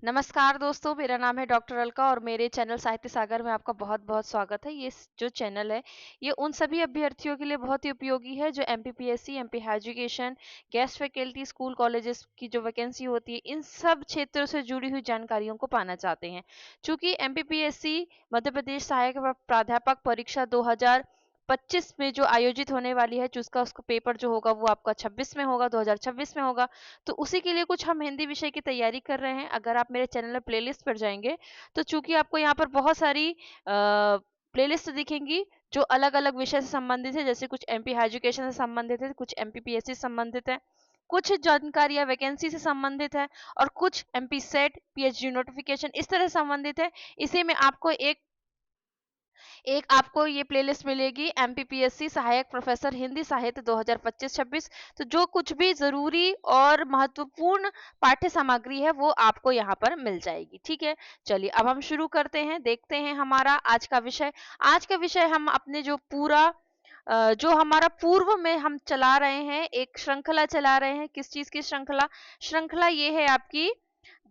नमस्कार दोस्तों, मेरा नाम है डॉक्टर अलका और मेरे चैनल साहित्य सागर में आपका बहुत-बहुत स्वागत है। जो चैनल है, ये उन सभी अभ्यर्थियों के लिए बहुत ही उपयोगी है जो MPPSC, MP higher education, guest faculty, school colleges की जो वैकेंसी होती है, इन सब क्षेत्रों से जुड़ी हुई जानकारियों को पाना चाहते हैं। चूंकि एमपीपीएससी मध्य प्रदेश सहायक प्राध्यापक परीक्षा 2025 में जो आयोजित होने वाली है, उसका पेपर जो होगा वो आपका 26 में होगा, 2026 में होगा। तो उसी के लिए कुछ हम हिंदी विषय की तैयारी कर रहे हैं। अगर आप मेरे चैनल में प्लेलिस्ट पर जाएंगे तो चूंकि आपको यहाँ पर बहुत सारी प्लेलिस्ट दिखेंगी जो अलग अलग विषय से संबंधित है, जैसे कुछ एमपी हायर एजुकेशन से संबंधित है, कुछ एमपीपीएससी से संबंधित है, कुछ जानकारियां वैकेंसी से संबंधित है और कुछ एमपी सेट पीएचडी नोटिफिकेशन इस तरह से संबंधित है। इसी में आपको एक एक आपको ये प्लेलिस्ट मिलेगी एमपीपीएससी सहायक प्रोफेसर हिंदी साहित्य 2025-26। तो जो कुछ भी जरूरी और महत्वपूर्ण पाठ्य सामग्री है वो आपको यहाँ पर मिल जाएगी। ठीक है, चलिए अब हम शुरू करते हैं, देखते हैं हमारा आज का विषय। आज का विषय हम अपने जो हमारा पूर्व में हम चला रहे हैं, एक श्रृंखला चला रहे हैं। किस चीज की श्रृंखला? श्रृंखला ये है आपकी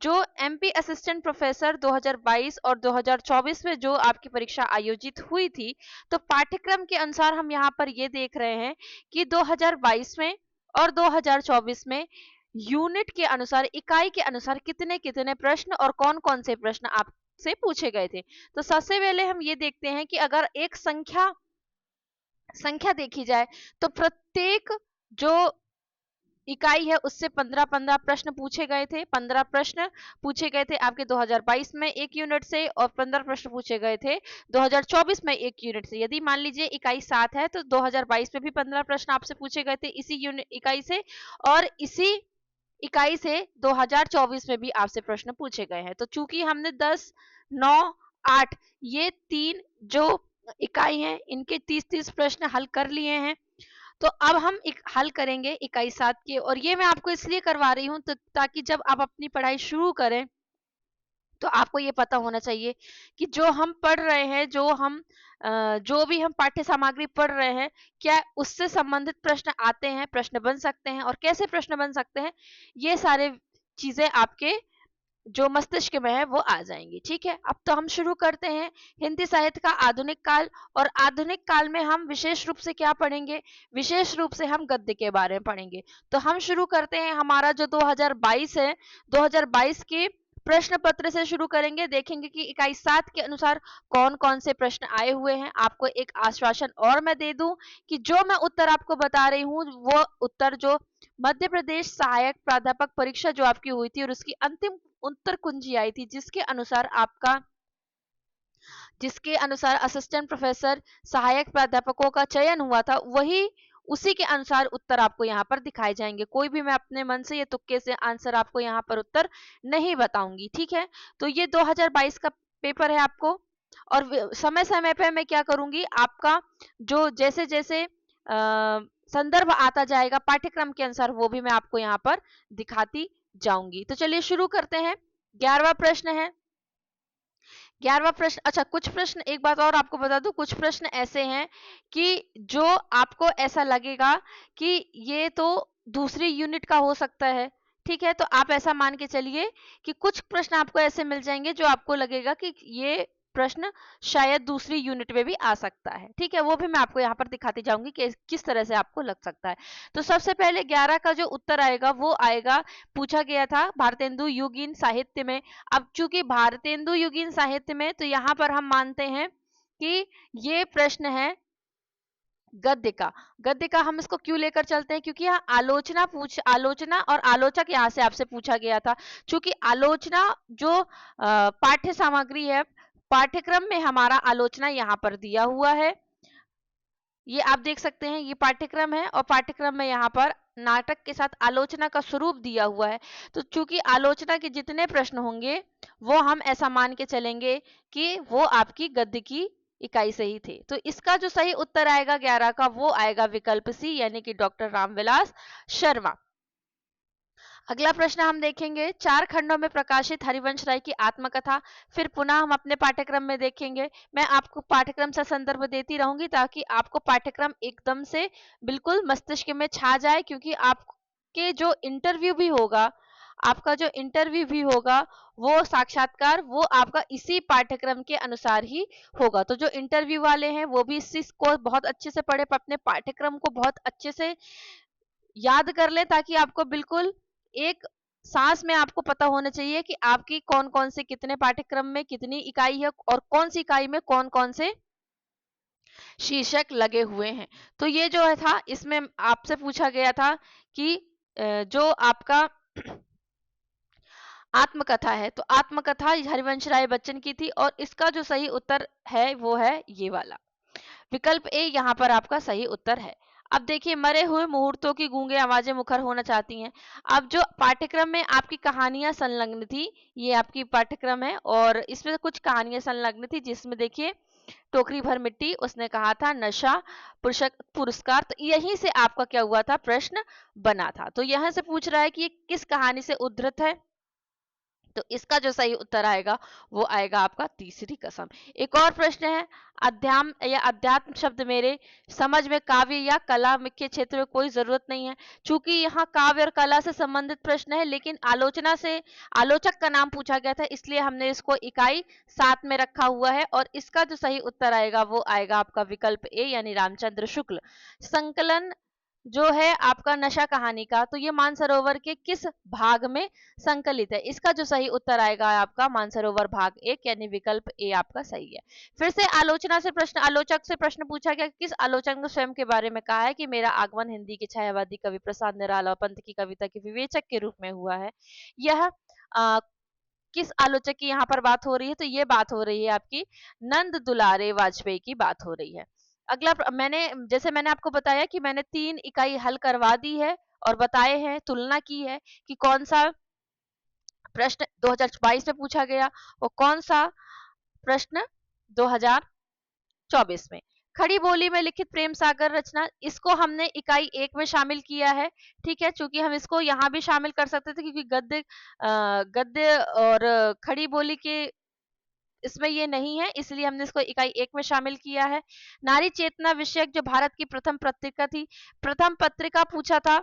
जो एमपी असिस्टेंट प्रोफेसर 2022 और 2024 में जो आपकी परीक्षा आयोजित हुई थी, तो पाठ्यक्रम के अनुसार हम यहाँ पर ये देख रहे हैं कि 2022 में और 2024 में यूनिट के अनुसार, इकाई के अनुसार कितने कितने प्रश्न और कौन कौन से प्रश्न आपसे पूछे गए थे। तो सबसे पहले हम ये देखते हैं कि अगर एक संख्या संख्या देखी जाए तो प्रत्येक जो इकाई है उससे 15-15 प्रश्न पूछे गए थे। 15 प्रश्न पूछे गए थे आपके 2022 में एक यूनिट से और 15 प्रश्न पूछे गए थे 2024 में एक यूनिट से। यदि मान लीजिए इकाई 7 है तो 2022 में भी 15 प्रश्न आपसे पूछे गए थे इसी यूनिट इकाई से, और इसी इकाई से 2024 में भी आपसे प्रश्न पूछे गए हैं। तो चूंकि हमने 10, 9, 8 ये तीन जो इकाई हैं इनके 30-30 प्रश्न हल कर लिए हैं। तो अब हम एक हल करेंगे इकाई 7 के, और ये मैं आपको इसलिए करवा रही हूँ ताकि जब आप अपनी पढ़ाई शुरू करें तो आपको ये पता होना चाहिए कि जो हम पढ़ रहे हैं, जो भी हम पाठ्य सामग्री पढ़ रहे हैं, क्या उससे संबंधित प्रश्न आते हैं, प्रश्न बन सकते हैं और कैसे प्रश्न बन सकते हैं, ये सारे चीजें आपके जो मस्तिष्क में है वो आ जाएंगी। ठीक है, अब तो हम शुरू करते हैं हिंदी साहित्य का आधुनिक काल। और आधुनिक काल में हम विशेष रूप से क्या पढ़ेंगे? विशेष रूप से हम गद्य के बारे में पढ़ेंगे। तो हम शुरू करते हैं, हमारा जो 2022 है, 2022 के प्रश्न पत्र से शुरू करेंगे। देखेंगे कि इकाई 7 के अनुसार कौन कौन से प्रश्न आए हुए हैं। आपको एक आश्वासन और मैं दे दूं कि जो मैं उत्तर आपको बता रही हूँ वो उत्तर जो मध्य प्रदेश सहायक प्राध्यापक परीक्षा जो आपकी हुई थी और उसकी अंतिम उत्तर कुंजी आई थी, जिसके अनुसार असिस्टेंट प्रोफेसर सहायक प्राध्यापकों का चयन हुआ था, वही उसी के अनुसार उत्तर आपको यहाँ पर दिखाए जाएंगे। कोई भी मैं अपने मन से या तुक्के से आंसर आपको यहाँ पर उत्तर नहीं बताऊंगी। ठीक है, तो ये 2022 का पेपर है आपको, और समय समय पे मैं क्या करूंगी, आपका जो जैसे जैसे संदर्भ आता जाएगा पाठ्यक्रम के अनुसार वो भी मैं आपको यहाँ पर दिखाती जाऊंगी। तो चलिए शुरू करते हैं। 11वां प्रश्न है। 11वां प्रश्न, अच्छा कुछ प्रश्न, एक बात और आपको बता दूं, कुछ प्रश्न ऐसे हैं कि जो आपको ऐसा लगेगा कि ये तो दूसरी यूनिट का हो सकता है। ठीक है, तो आप ऐसा मान के चलिए कि कुछ प्रश्न आपको ऐसे मिल जाएंगे जो आपको लगेगा कि ये प्रश्न शायद दूसरी यूनिट में भी आ सकता है। ठीक है, वो भी मैं आपको यहाँ पर दिखाती जाऊंगी कि किस तरह से आपको लग सकता है। तो सबसे पहले 11 का जो उत्तर आएगा वो आएगा, पूछा गया था भारतेंदु युगीन साहित्य में। अब चूंकि भारतेंदु युगीन साहित्य में, तो यहाँ पर हम मानते हैं कि ये प्रश्न है गद्य का। गद्य का हम इसको क्यों लेकर चलते हैं? क्योंकि यहाँ आलोचना और आलोचक यहाँ से आपसे पूछा गया था। चूंकि आलोचना जो पाठ्य सामग्री है, पाठ्यक्रम में हमारा आलोचना यहाँ पर दिया हुआ है। ये आप देख सकते हैं, ये पाठ्यक्रम है और पाठ्यक्रम में यहाँ पर नाटक के साथ आलोचना का स्वरूप दिया हुआ है। तो चूंकि आलोचना के जितने प्रश्न होंगे वो हम ऐसा मान के चलेंगे कि वो आपकी गद्य की इकाई से ही थे। तो इसका जो सही उत्तर आएगा 11 का, वो आएगा विकल्प सी, यानी कि डॉक्टर रामविलास शर्मा। अगला प्रश्न हम देखेंगे, 4 खंडों में प्रकाशित हरिवंश राय की आत्मकथा। फिर पुनः हम अपने पाठ्यक्रम में देखेंगे। मैं आपको पाठ्यक्रम से संदर्भ देती रहूंगी ताकि आपको पाठ्यक्रम एकदम से बिल्कुल मस्तिष्क में छा जाए, क्योंकि आपके जो इंटरव्यू भी होगा आपका जो इंटरव्यू भी होगा, वो साक्षात्कार, वो आपका इसी पाठ्यक्रम के अनुसार ही होगा। तो जो इंटरव्यू वाले हैं वो भी इस चीज को बहुत अच्छे से पढ़े, अपने पाठ्यक्रम को बहुत अच्छे से याद कर ले, ताकि आपको बिल्कुल एक सांस में आपको पता होना चाहिए कि आपकी कौन कौन से कितने पाठ्यक्रम में कितनी इकाई है और कौन सी इकाई में कौन कौन से शीर्षक लगे हुए हैं। तो ये जो है था, इसमें आपसे पूछा गया था कि जो आपका आत्मकथा है, तो आत्मकथा हरिवंश राय बच्चन की थी, और इसका जो सही उत्तर है वो है ये वाला, विकल्प ए यहाँ पर आपका सही उत्तर है। अब देखिए, मरे हुए मुहूर्तों की गूंगे आवाजें मुखर होना चाहती हैं। अब जो पाठ्यक्रम में आपकी कहानियां संलग्न थी, ये आपकी पाठ्यक्रम है और इसमें कुछ कहानियां संलग्न थी, जिसमें देखिए टोकरी भर मिट्टी, उसने कहा था नशा, पुरस्कार, तो यहीं से आपका क्या हुआ था, प्रश्न बना था। तो यहाँ से पूछ रहा है कि ये किस कहानी से उद्धृत है, तो इसका जो सही उत्तर आएगा वो आएगा आपका तीसरी कसम। एक और प्रश्न है, अध्यात्म या अध्यात्म शब्द मेरे समझ में काव्य या कला के क्षेत्र में कोई जरूरत नहीं है। चूंकि यहाँ काव्य और कला से संबंधित प्रश्न है, लेकिन आलोचना से आलोचक का नाम पूछा गया था, इसलिए हमने इसको इकाई 7 में रखा हुआ है, और इसका जो सही उत्तर आएगा वो आएगा आपका विकल्प ए, यानी रामचंद्र शुक्ल। संकलन जो है आपका नशा कहानी का, तो ये मानसरोवर के किस भाग में संकलित है, इसका जो सही उत्तर आएगा आपका मानसरोवर भाग 1, यानी विकल्प ए आपका सही है। फिर से आलोचना से प्रश्न, आलोचक से प्रश्न पूछा गया, किस आलोचक ने स्वयं के बारे में कहा है कि मेरा आगमन हिंदी के छायावादी कवि प्रसाद निराला पंत की कविता के विवेचक के रूप में हुआ है। यह किस आलोचक की यहाँ पर बात हो रही है, तो ये बात हो रही है आपकी नंद दुलारे वाजपेयी की बात हो रही है। अगला मैंने आपको बताया कि मैंने 3 इकाई हल करवा दी है और बताए हैं, तुलना की है कि कौन सा प्रश्न 2022 में पूछा गया और कौन सा प्रश्न 2024 में। खड़ी बोली में लिखित प्रेम सागर रचना, इसको हमने इकाई 1 में शामिल किया है। ठीक है, चूंकि हम इसको यहाँ भी शामिल कर सकते थे, क्योंकि गद्य और खड़ी बोली के इसमें ये नहीं है, इसलिए हमने इसको इकाई 1 में शामिल किया है। नारी चेतना विषयक जो भारत की प्रथम पत्रिका थी, प्रथम पत्रिका पूछा था,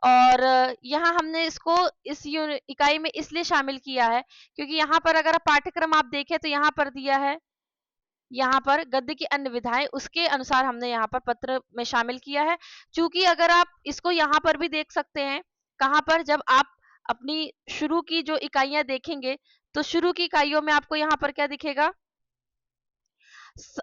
और यहाँ हमने इसको इस इकाई में इसलिए शामिल किया है क्योंकि यहाँ पर अगर पाठ्यक्रम आप देखें तो यहाँ पर दिया है, यहाँ पर गद्य की अन्य विधाएं, उसके अनुसार हमने यहाँ पर पत्र में शामिल किया है। चूंकि अगर आप इसको यहाँ पर भी देख सकते हैं, कहाँ पर, जब आप अपनी शुरू की जो इकाइयां देखेंगे, तो शुरू की इकाइयों में आपको यहाँ पर क्या दिखेगा,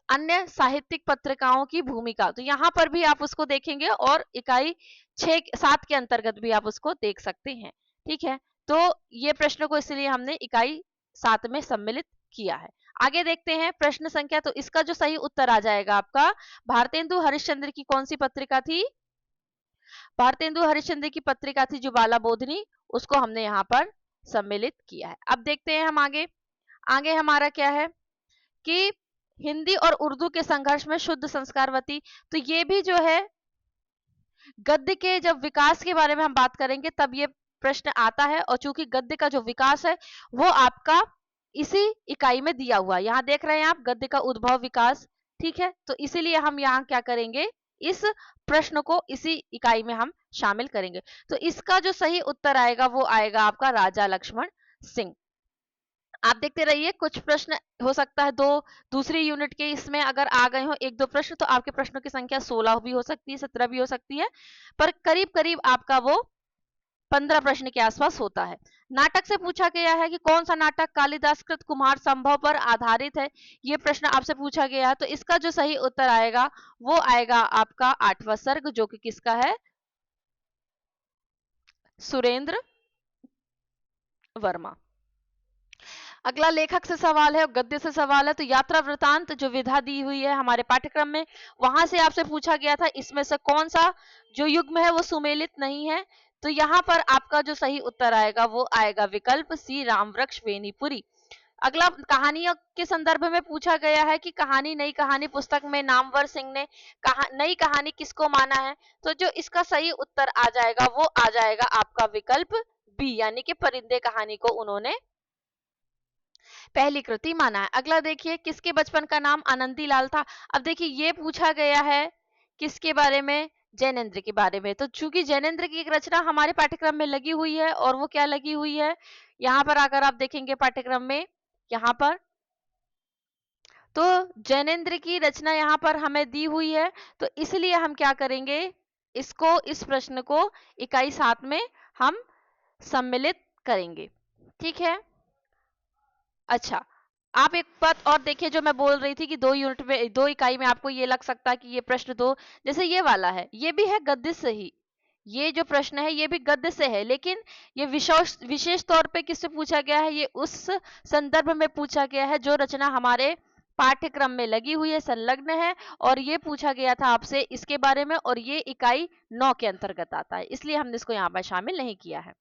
अन्य साहित्यिक पत्रिकाओं की भूमिका, तो यहाँ पर भी आप उसको देखेंगे और इकाई 6-7 के अंतर्गत भी आप उसको देख सकते हैं। ठीक है, तो ये प्रश्न को इसलिए हमने इकाई 7 में सम्मिलित किया है। आगे देखते हैं प्रश्न संख्या, तो इसका जो सही उत्तर आ जाएगा आपका, भारतेंदु हरिश्चंद्र की कौन सी पत्रिका थी, भारतेंदु हरिश्चंद्र की पत्रिका थी ज्वाला बोधनी, उसको हमने यहाँ पर सम्मिलित किया है। अब देखते हैं हम आगे, आगे हमारा क्या है कि हिंदी और उर्दू के संघर्ष में शुद्ध संस्कारवती, तो ये भी जो है गद्य के जब विकास के बारे में हम बात करेंगे तब ये प्रश्न आता है, और चूंकि गद्य का जो विकास है वो आपका इसी इकाई में दिया हुआ है, यहाँ देख रहे हैं आप गद्य का उद्भव विकास। ठीक है, तो इसीलिए हम यहाँ क्या करेंगे, इस प्रश्न को इसी इकाई में हम शामिल करेंगे। तो इसका जो सही उत्तर आएगा वो आएगा आपका राजा लक्ष्मण सिंह। आप देखते रहिए, कुछ प्रश्न हो सकता है दो दूसरी यूनिट के इसमें अगर आ गए हो 1-2 प्रश्न, तो आपके प्रश्नों की संख्या 16 भी हो सकती है, 17 भी हो सकती है, पर करीब करीब आपका वो 15 प्रश्न के आसपास होता है। नाटक से पूछा गया है कि कौन सा नाटक कालिदास कृत कुमार संभव पर आधारित है, ये प्रश्न आपसे पूछा गया है, तो इसका जो सही उत्तर आएगा वो आएगा आपका 8वां सर्ग, जो कि किसका है, सुरेंद्र वर्मा। अगला लेखक से सवाल है, गद्य से सवाल है, तो यात्रा वृतांत जो विधा दी हुई है हमारे पाठ्यक्रम में, वहां से आपसे पूछा गया था इसमें से कौन सा जो युग्म है वो सुमेलित नहीं है, तो यहाँ पर आपका जो सही उत्तर आएगा वो आएगा विकल्प सी, रामवृक्ष वेनीपुरी। अगला कहानियों के संदर्भ में पूछा गया है कि कहानी नई कहानी पुस्तक में नामवर सिंह ने नई कहानी किसको माना है, तो जो इसका सही उत्तर आ जाएगा वो आ जाएगा आपका विकल्प बी, यानी कि परिंदे कहानी को उन्होंने पहली कृति माना है। अगला देखिए, किसके बचपन का नाम आनंदी लाल था। अब देखिए ये पूछा गया है किसके बारे में, जैनेन्द्र के बारे में। तो चूंकि जैनेन्द्र की एक रचना हमारे पाठ्यक्रम में लगी हुई है, और वो क्या लगी हुई है, यहाँ पर अगर आप देखेंगे पाठ्यक्रम में, यहाँ पर तो जैनेन्द्र की रचना यहाँ पर हमें दी हुई है। तो इसलिए हम क्या करेंगे, इसको, इस प्रश्न को इकाई 7 में हम सम्मिलित करेंगे। ठीक है। अच्छा, आप एक बात और देखिए, जो मैं बोल रही थी कि 2 यूनिट में, 2 इकाई में आपको ये लग सकता है कि ये प्रश्न दो, जैसे ये वाला है, ये भी है गद्य से ही, ये जो प्रश्न है ये भी गद्य से है, लेकिन ये विशेष विशेष तौर पे किससे पूछा गया है, ये उस संदर्भ में पूछा गया है जो रचना हमारे पाठ्यक्रम में लगी हुई है, संलग्न है, और ये पूछा गया था आपसे इसके बारे में, और ये इकाई 9 के अंतर्गत आता है, इसलिए हमने इसको यहाँ पर शामिल नहीं किया है।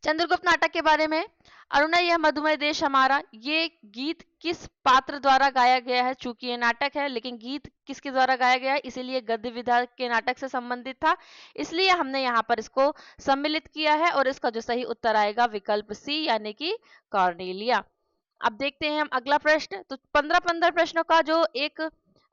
चंद्रगुप्त नाटक के बारे में, अरुणा यह मधुमय देश हमारा, ये गीत किस पात्र द्वारा गाया गया है, चूंकि ये नाटक है लेकिन गीत किसके द्वारा गाया गया है, इसीलिए गद्य विधा के नाटक से संबंधित था, इसलिए हमने यहाँ पर इसको सम्मिलित किया है, और इसका जो सही उत्तर आएगा विकल्प सी, यानी कि कॉर्नेलिया। अब देखते हैं हम अगला प्रश्न। तो 15 प्रश्नों का जो एक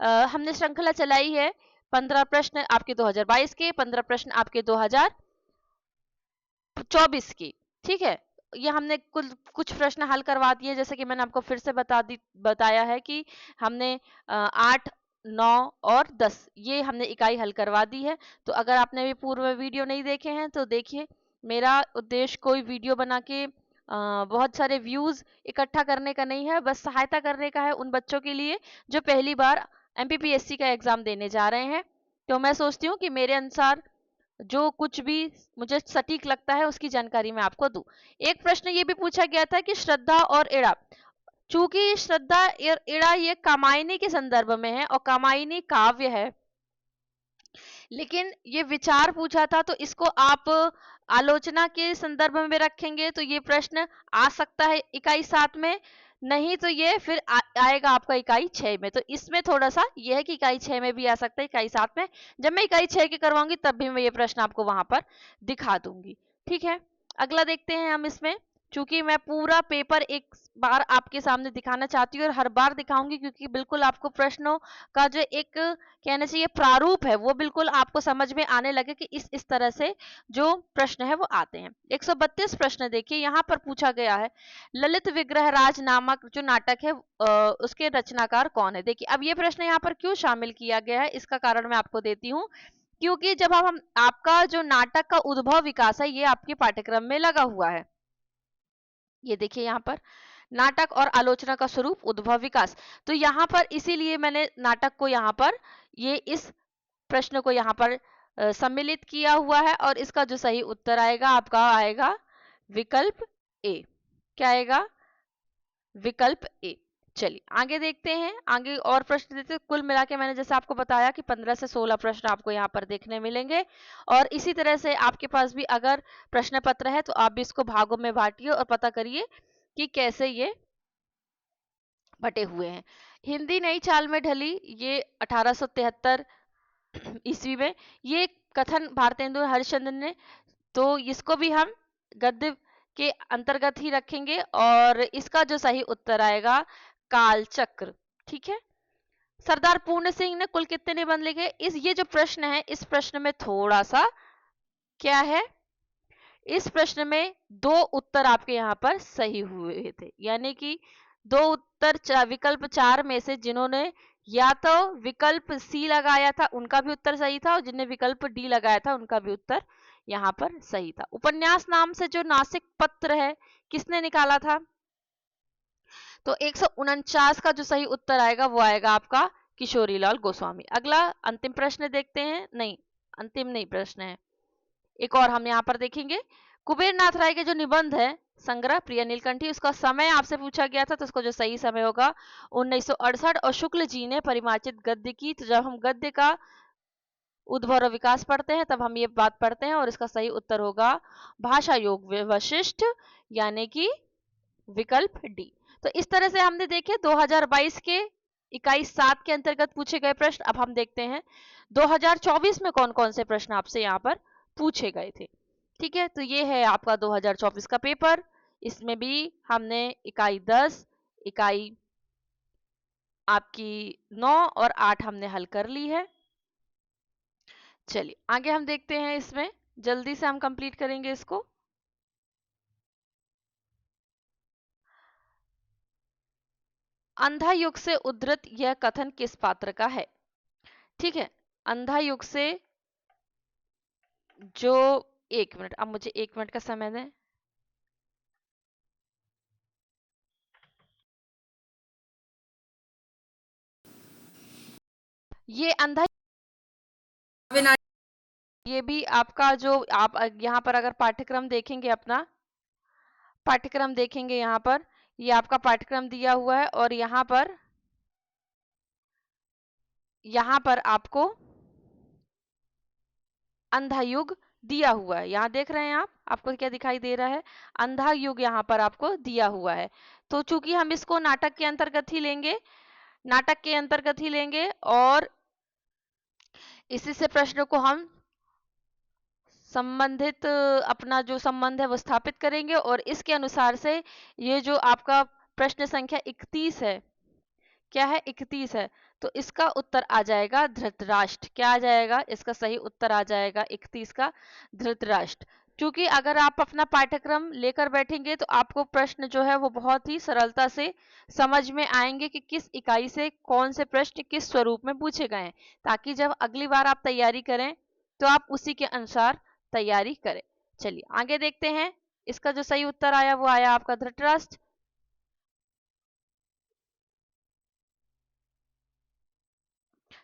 हमने श्रृंखला चलाई है, 15 प्रश्न आपके 2022 के, 15 प्रश्न आपके 2024 की। ठीक है, ये हमने कुछ प्रश्न हल करवा दिए, जैसे कि मैंने आपको फिर से बताया है कि हमने 8, 9 और 10 ये हमने इकाई हल करवा दी है। तो अगर आपने भी पूर्व वीडियो नहीं देखे हैं तो देखिए, मेरा उद्देश्य कोई वीडियो बना के बहुत सारे व्यूज इकट्ठा करने का नहीं है, बस सहायता करने का है उन बच्चों के लिए जो पहली बार एमपीपीएससी का एग्जाम देने जा रहे हैं। तो मैं सोचती हूँ कि मेरे अनुसार जो कुछ भी मुझे सटीक लगता है उसकी जानकारी मैं आपको दूं। एक प्रश्न ये भी पूछा गया था कि श्रद्धा और इड़ा, चूंकि श्रद्धा इड़ा ये कामायनी के संदर्भ में है और कामायनी काव्य है, लेकिन ये विचार पूछा था, तो इसको आप आलोचना के संदर्भ में रखेंगे तो ये प्रश्न आ सकता है इकाई 7 में, नहीं तो ये फिर आएगा आपका इकाई 6 में। तो इसमें थोड़ा सा यह है कि इकाई 6 में भी आ सकता है, इकाई 7 में। जब मैं इकाई 6 की करवाऊंगी तब भी मैं ये प्रश्न आपको वहां पर दिखा दूंगी। ठीक है, अगला देखते हैं हम इसमें। चूंकि मैं पूरा पेपर एक बार आपके सामने दिखाना चाहती हूँ और हर बार दिखाऊंगी, क्योंकि बिल्कुल आपको प्रश्नों का जो एक कहना चाहिए प्रारूप है वो बिल्कुल आपको समझ में आने लगे कि इस तरह से जो प्रश्न है वो आते हैं। 132 प्रश्न देखिए, यहाँ पर पूछा गया है ललित विग्रह राज नामक जो नाटक है उसके रचनाकार कौन है। देखिए, अब ये प्रश्न यहाँ पर क्यों शामिल किया गया है, इसका कारण मैं आपको देती हूँ। क्योंकि जब हम आपका जो नाटक का उद्भव विकास है ये आपके पाठ्यक्रम में लगा हुआ है। ये देखिए यहाँ पर नाटक और आलोचना का स्वरूप उद्भव विकास, तो यहाँ पर इसीलिए मैंने नाटक को यहाँ पर ये इस प्रश्न को यहाँ पर सम्मिलित किया हुआ है, और इसका जो सही उत्तर आएगा आपका आएगा विकल्प ए। क्या आएगा, विकल्प ए। चलिए आगे देखते हैं, आगे और प्रश्न देते हैं। कुल मिला के मैंने जैसे आपको बताया कि 15 से 16 प्रश्न आपको यहाँ पर देखने मिलेंगे, और इसी तरह से आपके पास भी अगर प्रश्न पत्र है तो आप भी इसको भागों में बांटिए और पता करिए कि कैसे ये बटे हुए हैं। हिंदी नई चाल में ढली, ये 1873 ईस्वी में ये कथन भारतेंदु हरिश्चंद्र ने, तो इसको भी हम गद्य के अंतर्गत ही रखेंगे, और इसका जो सही उत्तर आएगा कालचक्र। ठीक है, सरदार पूर्ण सिंह ने कुल कितने निबंध लिखे, इस ये जो प्रश्न है इस प्रश्न में थोड़ा सा क्या है, इस प्रश्न में 2 उत्तर आपके यहाँ पर सही हुए थे, यानी कि 2 उत्तर विकल्प 4 में से जिन्होंने या तो विकल्प सी लगाया था उनका भी उत्तर सही था, और जिन्हें विकल्प डी लगाया था उनका भी उत्तर यहाँ पर सही था। उपन्यास नाम से जो नासिक पत्र है किसने निकाला था, तो 149 का जो सही उत्तर आएगा वो आएगा आपका किशोरीलाल गोस्वामी। अगला अंतिम प्रश्न देखते हैं, नहीं अंतिम नहीं प्रश्न है एक और हम यहाँ पर देखेंगे। कुबेर नाथ राय के जो निबंध है संग्रह प्रिय नीलकंठी, उसका समय आपसे पूछा गया था, तो उसका जो सही समय होगा 1968, और शुक्ल जी ने परिमार्जित गद्य की। तो जब हम गद्य का उद्भव और विकास पढ़ते हैं तब हम ये बात पढ़ते हैं, और इसका सही उत्तर होगा भाषा योग वशिष्ठ, यानी कि विकल्प डी। तो इस तरह से हमने देखे 2022 के इकाई 7 के अंतर्गत पूछे गए प्रश्न। अब हम देखते हैं 2024 में कौन कौन से प्रश्न आपसे यहाँ पर पूछे गए थे। ठीक है, तो ये है आपका 2024 का पेपर, इसमें भी हमने इकाई 10, इकाई आपकी 9 और 8 हमने हल कर ली है। चलिए आगे हम देखते हैं, इसमें जल्दी से हम कंप्लीट करेंगे इसको। अंधा युग से उद्धृत यह कथन किस पात्र का है? ठीक है, अंधा युग से जो, 1 मिनट, अब मुझे 1 मिनट का समय दें। ये अंधा, ये भी आपका जो आप यहाँ पर अगर पाठ्यक्रम देखेंगे, अपना पाठ्यक्रम देखेंगे यहाँ पर, ये आपका पाठ्यक्रम दिया हुआ है और यहाँ पर आपको अंधा युग दिया हुआ है। यहाँ देख रहे हैं आप, आपको क्या दिखाई दे रहा है? अंधा युग यहाँ पर आपको दिया हुआ है। तो चूंकि हम इसको नाटक के अंतर्गत ही लेंगे, नाटक के अंतर्गत ही लेंगे और इसी से प्रश्न को हम संबंधित अपना जो संबंध है वो स्थापित करेंगे और इसके अनुसार से ये जो आपका प्रश्न संख्या 31 है, क्या है? 31 है, तो इसका उत्तर आ जाएगा धृतराष्ट्र। क्या आ जाएगा? इसका सही उत्तर आ जाएगा 31 का धृतराष्ट्र। क्योंकि अगर आप अपना पाठ्यक्रम लेकर बैठेंगे तो आपको प्रश्न जो है वो बहुत ही सरलता से समझ में आएंगे कि किस इकाई से कौन से प्रश्न किस स्वरूप में पूछे गए हैं, ताकि जब अगली बार आप तैयारी करें तो आप उसी के अनुसार तैयारी करें। चलिए आगे देखते हैं, इसका जो सही उत्तर आया वो आया आपका धृतराष्ट्र।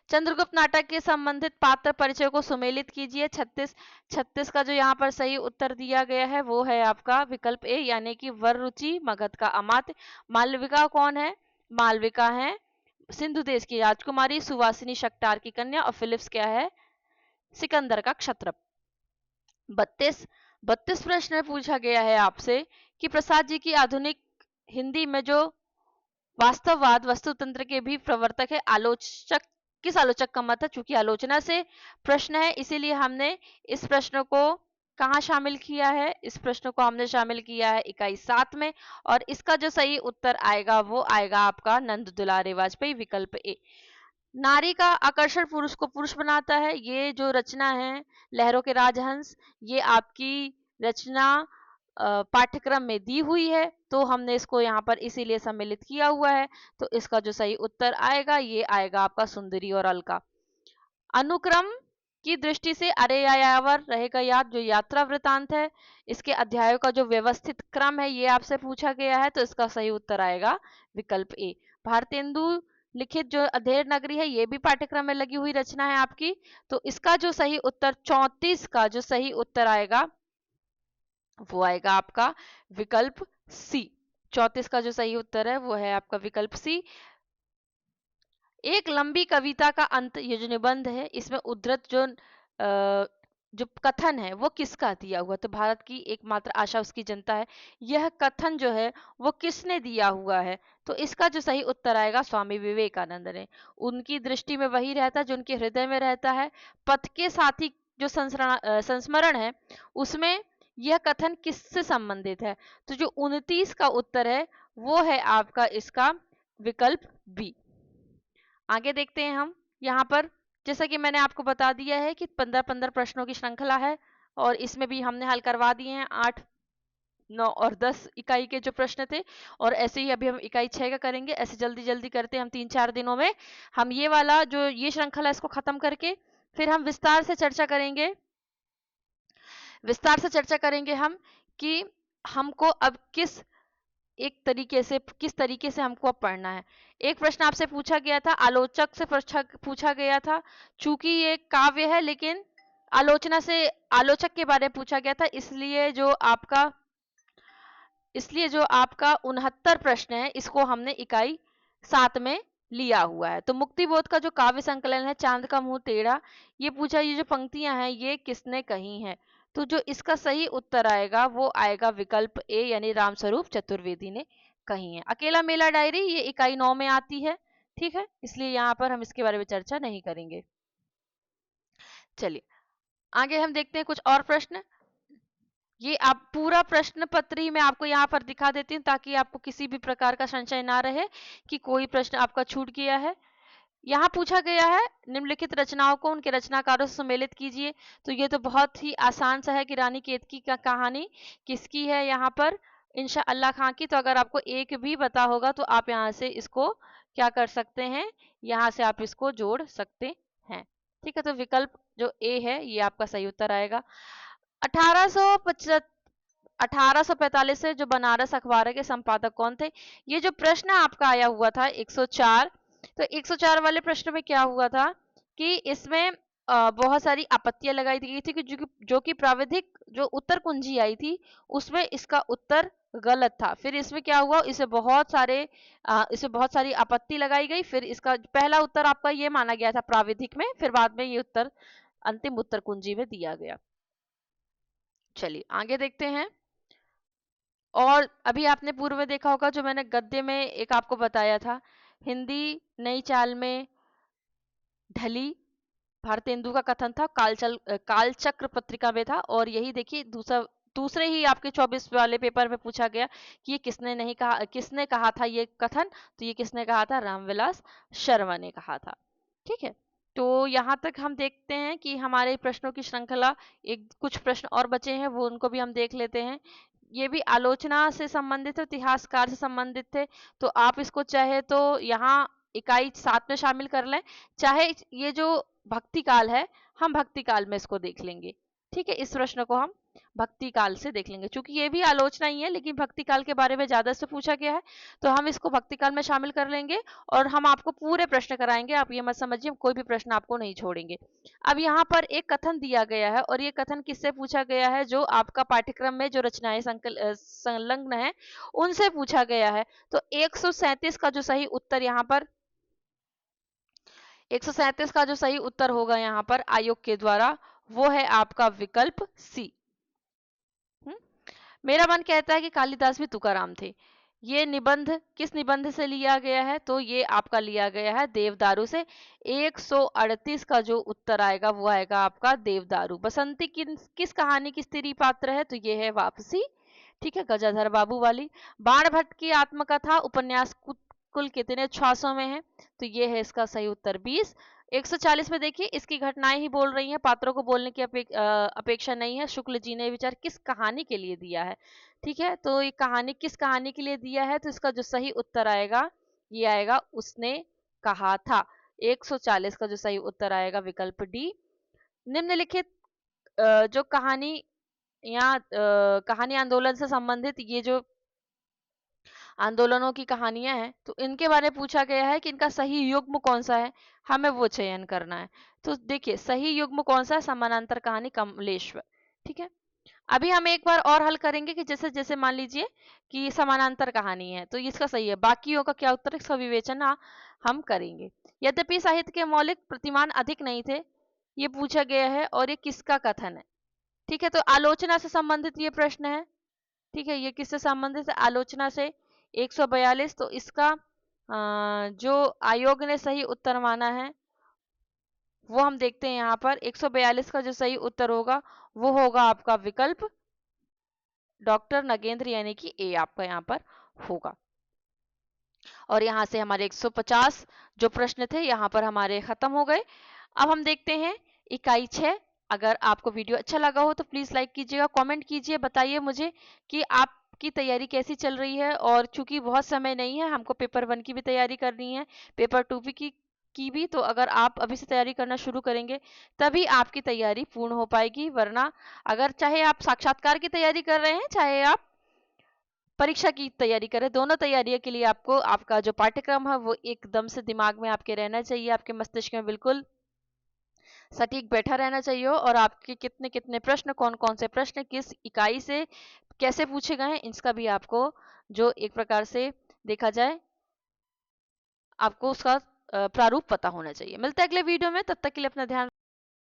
चंद्रगुप्त नाटक के संबंधित पात्र परिचय को सुमेलित कीजिए। 36 का जो यहाँ पर सही उत्तर दिया गया है वो है आपका विकल्प ए, यानी कि वररुचि मगध का अमात्य। मालविका कौन है? मालविका है सिंधु देश की राजकुमारी, सुवासिनी शक्तार की कन्या और फिलिप्स क्या है? सिकंदर का क्षत्रप। 32 प्रश्न में पूछा गया है आपसे कि प्रसाद जी की आधुनिक हिंदी में जो वास्तववाद वस्तुतंत्र के भी प्रवर्तक है, आलोचक किस आलोचक का मत है? चूंकि आलोचना से प्रश्न है इसीलिए हमने इस प्रश्न को कहाँ शामिल किया है? इस प्रश्न को हमने शामिल किया है इकाई 7 में और इसका जो सही उत्तर आएगा वो आएगा आपका नंद दुलारे वाजपेयी, विकल्प ए। नारी का आकर्षण पुरुष को पुरुष बनाता है, ये जो रचना है लहरों के राजहंस, ये आपकी रचना पाठ्यक्रम में दी हुई है, तो हमने इसको यहाँ पर इसीलिए सम्मिलित किया हुआ है। तो इसका जो सही उत्तर आएगा ये आएगा आपका सुंदरी और अलका। अनुक्रम की दृष्टि से अरे यायावर रहेगा याद, जो यात्रा वृतांत है, इसके अध्यायों का जो व्यवस्थित क्रम है ये आपसे पूछा गया है, तो इसका सही उत्तर आएगा विकल्प ए। भारतेंदु लिखित जो अधेर नगरी है ये भी पाठ्यक्रम में लगी हुई रचना है आपकी, तो इसका जो सही उत्तर 34 का जो सही उत्तर आएगा वो आएगा आपका विकल्प सी। 34 का जो सही उत्तर है वो है आपका विकल्प सी। एक लंबी कविता का अंत, ये जो निबंध है इसमें उद्धृत जो कथन है वो किसका दिया हुआ? तो भारत की एकमात्र आशा उसकी जनता है, यह कथन जो है वो किसने दिया हुआ है? तो इसका जो सही उत्तर आएगा स्वामी विवेकानंद ने। उनकी दृष्टि में वही रहता है जो उनके हृदय में रहता है। पथ के साथी जो संस्मरण है उसमें यह कथन किससे संबंधित है? तो जो 29 का उत्तर है वो है आपका इसका विकल्प बी। आगे देखते हैं हम यहाँ पर, जैसा कि मैंने आपको बता दिया है कि 15-15 प्रश्नों की श्रृंखला है और इसमें भी हमने हल करवा दिए हैं 8, 9 और 10 इकाई के जो प्रश्न थे, और ऐसे ही अभी हम इकाई 6 का करेंगे। ऐसे जल्दी जल्दी करते हैं हम 3-4 दिनों में हम ये वाला जो ये श्रृंखला इसको खत्म करके फिर हम विस्तार से चर्चा करेंगे, विस्तार से चर्चा करेंगे हम कि हमको अब किस तरीके से हमको अब पढ़ना है। एक प्रश्न आपसे पूछा गया था, आलोचक से पूछा गया था, चूंकि ये काव्य है लेकिन आलोचना से आलोचक के बारे में पूछा गया था, इसलिए जो आपका 69 प्रश्न है इसको हमने इकाई 7 में लिया हुआ है। तो मुक्तिबोध का जो काव्य संकलन है चांद का मुंह टेढ़ा, ये पूछा, ये जो पंक्तियां हैं ये किसने कही हैं? तो जो इसका सही उत्तर आएगा वो आएगा विकल्प ए, यानी रामस्वरूप चतुर्वेदी ने कही है। अकेला मेला डायरी ये इकाई 9 में आती है, ठीक है, इसलिए यहाँ पर हम इसके बारे में चर्चा नहीं करेंगे। चलिए आगे हम देखते हैं कुछ और प्रश्न। ये आप पूरा प्रश्न पत्र ही मैं आपको यहाँ पर दिखा देती हूँ ताकि आपको किसी भी प्रकार का संशय ना रहे कि कोई प्रश्न आपका छूट गया है। यहाँ पूछा गया है निम्नलिखित रचनाओं को उनके रचनाकारों से सम्मिलित कीजिए। तो ये तो बहुत ही आसान सा है कि रानी केतकी का कहानी किसकी है, यहाँ पर इंशा अल्लाह खां की। तो अगर आपको एक भी पता होगा तो आप यहाँ से इसको क्या कर सकते हैं, यहाँ से आप इसको जोड़ सकते हैं। ठीक है, तो विकल्प जो ए है ये आपका सही उत्तर आएगा। 1845 से जो बनारस अखबार के संपादक कौन थे? ये जो प्रश्न आपका आया हुआ था 104, तो 104 वाले प्रश्न में क्या हुआ था कि इसमें बहुत सारी आपत्तियां लगाई गई थी कि जो कि प्राविधिक जो उत्तर कुंजी आई थी उसमें इसका उत्तर गलत था। फिर इसमें क्या हुआ, इसे बहुत सारी आपत्ति लगाई गई। फिर इसका पहला उत्तर आपका ये माना गया था प्राविधिक में, फिर बाद में ये उत्तर अंतिम उत्तर कुंजी में दिया गया। चलिए आगे देखते हैं। और अभी आपने पूर्व में देखा होगा जो मैंने गद्य में एक आपको बताया था, हिंदी नई चाल में ढली भारतेंदु का कथन था, कालचक्र पत्रिका में था। और यही देखिए दूसरे ही आपके 24 वाले पेपर में पूछा गया कि ये किसने कहा था ये कथन? तो ये किसने कहा था? रामविलास शर्मा ने कहा था। ठीक है, तो यहाँ तक हम देखते हैं कि हमारे प्रश्नों की श्रृंखला, एक कुछ प्रश्न और बचे हैं वो उनको भी हम देख लेते हैं। ये भी आलोचना से संबंधित है, इतिहासकार से संबंधित थे। तो आप इसको चाहे तो यहाँ इकाई 7 में शामिल कर लें, चाहे ये जो भक्ति काल है हम भक्ति काल में इसको देख लेंगे। ठीक है, इस प्रश्न को हम भक्ति काल से देख लेंगे, क्योंकि ये भी आलोचना ही है लेकिन भक्ति काल के बारे में ज्यादा से पूछा गया है, तो हम इसको भक्ति काल में शामिल कर लेंगे। और हम आपको पूरे प्रश्न कराएंगे, आप ये मत समझिए हम कोई भी प्रश्न आपको नहीं छोड़ेंगे। अब यहाँ पर एक कथन दिया गया है और ये कथन किससे पूछा गया है? जो आपका पाठ्यक्रम में जो रचनाएं संलग्न है उनसे पूछा गया है। तो 137 का जो सही उत्तर यहाँ पर 137 का जो सही उत्तर होगा यहाँ पर आयोग के द्वारा, वो है आपका विकल्प सी। मेरा मन कहता है कि कालिदास भी तुकाराम थे। ये निबंध किस निबंध से लिया गया है? तो ये आपका लिया गया है देवदारू से। 138 का जो उत्तर आएगा वो आएगा आपका देवदारू। बसंती किस कहानी की स्त्री पात्र है? तो ये है वापसी। ठीक है, गजाधर बाबू वाली। बाणभट्ट की आत्मकथा उपन्यास कुल कितने छासों में है? तो ये है इसका सही उत्तर 20। 140 में देखिए इसकी घटनाएं ही बोल रही हैं, पात्रों को बोलने की अपेक्षा नहीं है। शुक्ल जी ने विचार किस कहानी के लिए दिया है? ठीक है, तो ये कहानी किस कहानी के लिए दिया है? तो इसका जो सही उत्तर आएगा ये आएगा उसने कहा था। 140 का जो सही उत्तर आएगा विकल्प डी। निम्नलिखित जो कहानी या कहानी आंदोलन से संबंधित ये जो आंदोलनों की कहानियां हैं तो इनके बारे में पूछा गया है कि इनका सही युग्म कौन सा है, हमें वो चयन करना है। तो देखिए सही युग्म कौन सा है? समानांतर कहानी कमलेश्वर। ठीक है, अभी हम एक बार और हल करेंगे कि जैसे जैसे मान लीजिए कि समानांतर कहानी है तो इसका सही है, बाकियों का क्या उत्तर है इसका विवेचन हम करेंगे। यद्यपि साहित्य के मौलिक प्रतिमान अधिक नहीं थे, ये पूछा गया है और ये किसका कथन है? ठीक है, तो आलोचना से संबंधित ये प्रश्न है। ठीक है, ये किससे संबंधित है? आलोचना से। 142, तो इसका जो आयोग ने सही उत्तर माना है वो हम देखते हैं यहाँ पर। 142 का जो सही उत्तर होगा वो होगा आपका विकल्प डॉक्टर नगेंद्र, यानी कि ए आपका यहाँ पर होगा। और यहाँ से हमारे 150 जो प्रश्न थे यहाँ पर हमारे खत्म हो गए। अब हम देखते हैं इकाई 6। अगर आपको वीडियो अच्छा लगा हो तो प्लीज लाइक कीजिएगा, कमेंट कीजिए, बताइए मुझे कि आपकी तैयारी कैसी चल रही है। और चूंकि बहुत समय नहीं है, हमको पेपर 1 की भी तैयारी करनी है, पेपर 2 की भी। तो अगर आप अभी से तैयारी करना शुरू करेंगे तभी आपकी तैयारी पूर्ण हो पाएगी, वरना अगर चाहे आप साक्षात्कार की तैयारी कर रहे हैं चाहे आप परीक्षा की तैयारी करें, दोनों तैयारियों के लिए आपको आपका जो पाठ्यक्रम है वो एकदम से दिमाग में आपके रहना चाहिए, आपके मस्तिष्क में बिल्कुल सटीक बैठा रहना चाहिए। और आपके कितने कितने प्रश्न, कौन कौन से प्रश्न किस इकाई से कैसे पूछे गए हैं, इसका भी आपको जो एक प्रकार से देखा जाए आपको उसका प्रारूप पता होना चाहिए। मिलते हैं अगले वीडियो में, तब तक के लिए अपना ध्यान